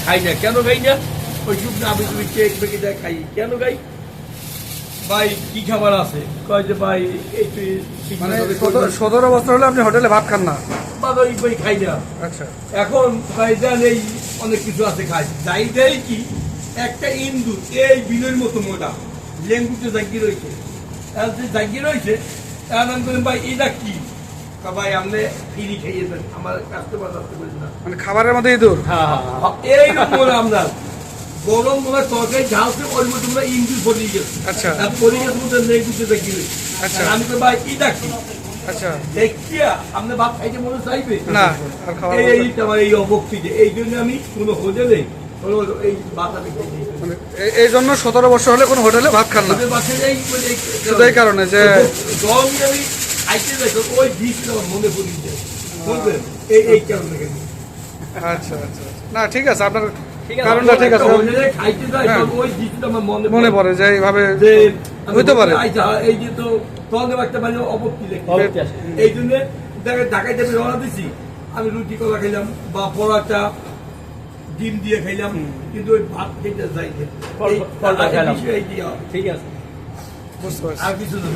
খাই না কেন খাই না ওই শুকনো আমি তুমি কেক বেঁকে দেয় খাই কেন খাই ভাই কি খাবার আছে কয় যে ভাই একটু মানে 17 বছর হলে আপনি হোটেলে ভাত খান না? ভাই খাই না। আচ্ছা, এখন ভাই জান এই অনেক কিছু আছে খাই যাই দেয় কি একটা ইন্দু এই বিলের মতো মোটা লেঙ্গুতে জাগিয়ে রয়েছে জাগিয়ে রয়েছে এখন আমি বললাম ভাই এটা কি ভাই আপনি ফিরি খাইয়েছেন আমার কাস্টমার আসতে বলছেন না মানে খাবারের মধ্যে ইঁদুর? এইরকম বলে আমরা গরম বলে তরকারি ঝালছে ওর মধ্যে আমরা ইঞ্জুর পড়িয়ে গেছে। আচ্ছা, পড়িয়ে গেছে মধ্যে লেগুতে দেখি আচ্ছা, আমি তো ভাই কি ডাকি আচ্ছা, দেখিয়া আপনি ভাত খাইতে মনে চাইবে না আর খাবার এই আমার এই অবক্তিতে এই জন্য আমি কোনো হোটেলে এই ভাত আমি খাই মানে এই জন্য 17 বছর হলে কোনো হোটেলে ভাত খান না? শুধু এই কারণে যে গরম আমি খাইতে যাই ওই দিকটা আমার মনে পড়িয়ে যায় বুঝলেন এই কারণে আচ্ছা আচ্ছা না ঠিক আছে, আপনার কারণটা ঠিক আছে, মনে পড়ে যে এইভাবে হইতে পারে। এই যে তো তখন একটা মানে অপত্তি এই জন্য ঢাকায় আমি রওনা দিছি আমি রুটি কলা খাইলাম বা পরোটা ডিম দিয়ে খাইলাম কিন্তু ওই ভাত খেতে যাই ঠিক আছে বুঝতে পারছি। আর কিছু না